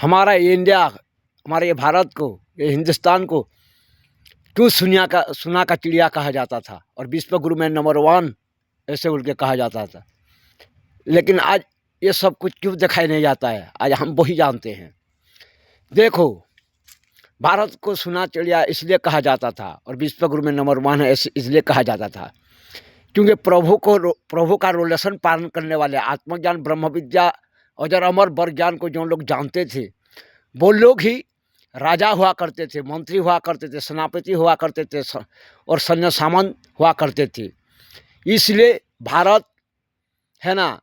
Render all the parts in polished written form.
हमारा ये इंडिया, हमारे ये भारत को, ये हिंदुस्तान को क्यों सोना का चिड़िया कहा जाता था और विश्व गुरु में नंबर 1 ऐसे बोल के कहा जाता था। लेकिन आज ये सब कुछ क्यों दिखाई नहीं जाता है, आज हम वही जानते हैं। देखो, भारत को सोना चिड़िया इसलिए कहा जाता था और विश्व गुरु में नंबर 1 है इसलिए कहा जाता था क्योंकि प्रभु का रोलेशन पालन करने वाले, आत्मज्ञान, ब्रह्म विद्या, अजर अमर वर ज्ञान को जो लोग जानते थे वो लोग ही राजा हुआ करते थे, मंत्री हुआ करते थे, सेनापति हुआ करते थे और सैन्य सामंत हुआ करते थे। इसलिए भारत है ना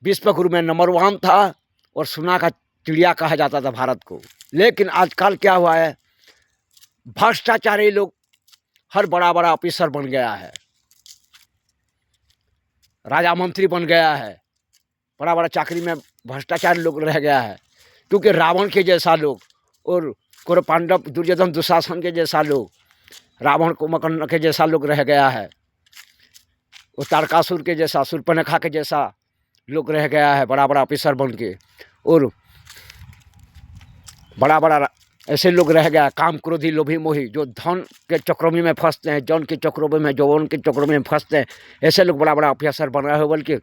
विश्व गुरु में नंबर 1 था और सोना का चिड़िया कहा जाता था भारत को। लेकिन आजकल क्या हुआ है, भ्रष्टाचारी लोग हर बड़ा बड़ा ऑफिसर बन गया है, राजा मंत्री बन गया है, बड़ा बड़ा चाकरी में भ्रष्टाचारी लोग रह गया है। क्योंकि रावण के जैसा लोग और कौरव पांडव दुर्योधन दुशासन के जैसा लोग, रावण कुंभकर्ण के जैसा लोग रह गया है, वो तारकासुर के जैसा, शूर्पणखा के जैसा लोग रह गया है बड़ा बड़ा ऑफिसर बन के। और बड़ा बड़ा ऐसे लोग रह गया, काम क्रोधी लोभी मोही, जो धन के चक्रों में फंसते हैं, जौन के चक्रों में, जौन के चक्रों में फंसते हैं, ऐसे लोग बड़ा बड़ा ऑफिसर बन रहे हो। बल्कि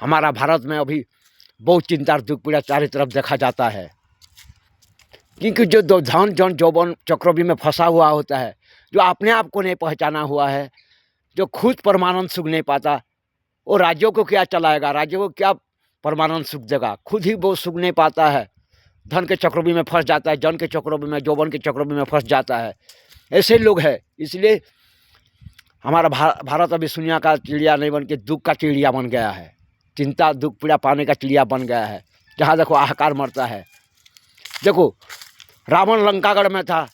हमारा भारत में अभी बहुत चिंता और दुख पीड़ा चारों तरफ देखा जाता है। क्योंकि जो धन जौन जौवन चक्रव्यूह में फंसा हुआ होता है, जो अपने आप को नहीं पहचाना हुआ है, जो खुद परमानंद सुख नहीं पाता, वो राज्यों को क्या चलाएगा, राज्यों को क्या परमानंद सुख देगा, खुद ही वो सुख नहीं पाता है, धन के चक्रव्यूह में फंस जाता है, जन के चक्रव्यूह में, जौवन के चक्रव्यूह में फंस जाता है। ऐसे लोग हैं। इसलिए हमारा भारत अभी दुनिया का चिड़िया नहीं बन के दुख का चिड़िया बन गया है, चिंता दुख पीड़ा पाने का चिड़िया बन गया है। जहाँ देखो हाहाकार मरता है। देखो, रावण लंकागढ़ में था,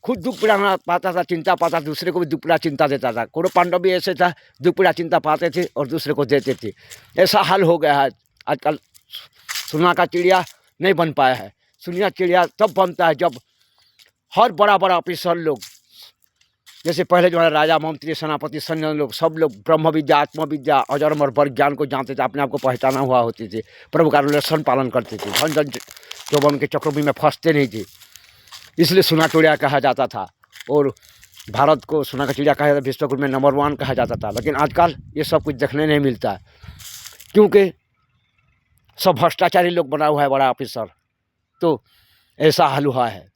खुद दुख पीड़ा ना पाता था, चिंता पाता, दूसरे को भी दुख पीड़ा चिंता देता था। कौरव पांडव भी ऐसे था, दुख पीड़ा चिंता पाते थे और दूसरे को देते थे। ऐसा हाल हो गया है आजकल। सोना का चिड़िया नहीं बन पाया है। सोना चिड़िया तब बनता है जब हर बड़ा बड़ा ऑफिसर लोग, जैसे पहले जो है राजा मंत्री सेनापति सैन्य लोग, सब लोग ब्रह्म विद्या, आत्मविद्या, अजर अमर वर ज्ञान को जानते थे, अपने आप को पहचाना हुआ होते थे, प्रभु का रोलेशन पालन करते थे, धन जन जौवन के चक्रव्यूह में फंसते नहीं थे। इसलिए सोना चिड़िया कहा जाता था और भारत को सोना का चिड़िया कहा जाता, विश्व गुरु में नंबर 1 कहा जाता था। लेकिन आजकल ये सब कुछ देखने नहीं मिलता है क्योंकि सब भ्रष्टाचारी लोग बना हुआ है बड़ा ऑफिसर। तो ऐसा हाल हुआ है।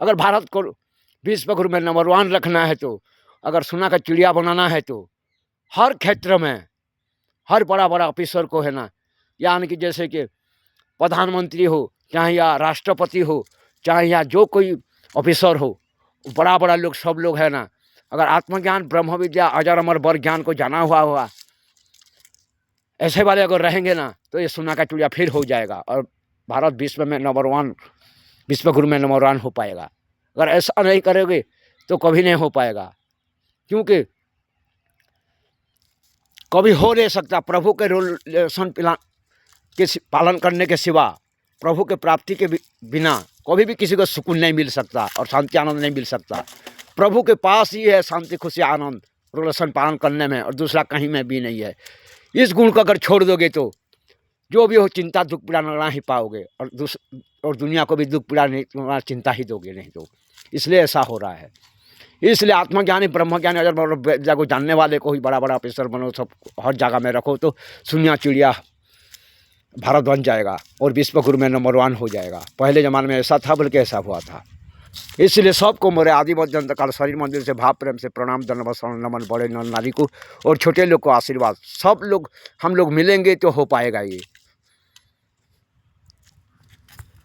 अगर भारत को विश्व गुरु में नंबर 1 रखना है, तो अगर सोना का चिड़िया बनाना है, तो हर क्षेत्र में हर बड़ा बड़ा ऑफिसर को है ना, यानी कि जैसे कि प्रधानमंत्री हो, चाहे या राष्ट्रपति हो, चाहे या जो कोई ऑफिसर हो, बड़ा बड़ा लोग, सब लोग है ना, अगर आत्मज्ञान, ब्रह्म विद्या, अजर अमर वर ज्ञान को जाना हुआ ऐसे वाले अगर रहेंगे ना, तो ये सोना का चिड़िया फिर हो जाएगा और भारत विश्व में नंबर 1, विश्व गुरु में नंबर 1 हो पाएगा। अगर ऐसा नहीं करोगे तो कभी नहीं हो पाएगा, क्योंकि कभी हो नहीं सकता। प्रभु के रोलेशन के पालन करने के सिवा, प्रभु के प्राप्ति के बिना कभी भी किसी को सुकून नहीं मिल सकता और शांति आनंद नहीं मिल सकता। प्रभु के पास ही है शांति, खुशी, आनंद रोलेशन पालन करने में, और दूसरा कहीं में भी नहीं है। इस गुण को अगर छोड़ दोगे तो जो भी हो चिंता दुख पीड़ा ना ही पाओगे और दुनिया को भी दुख पीड़ा नहीं, चिंता ही दोगे नहीं तो। इसलिए ऐसा हो रहा है। इसलिए आत्मज्ञानी, ब्रह्मज्ञानी, अजर विद्या को जानने वाले को ही बड़ा बड़ा ऑफिसर बनो, सब हर जगह में रखो, तो सोना चिड़िया भारत बन जाएगा और विश्व गुरु में नंबर 1 हो जाएगा। पहले ज़माने में ऐसा था, बल्कि ऐसा हुआ था। इसलिए सबको मेरे आदि मध्यांत काल शरीर मंदिर से भाव प्रेम से प्रणाम, धन्यवाद, नमन, बड़े नर नारी को और छोटे लोग को आशीर्वाद। सब लोग हम लोग मिलेंगे तो हो पाएगा ये।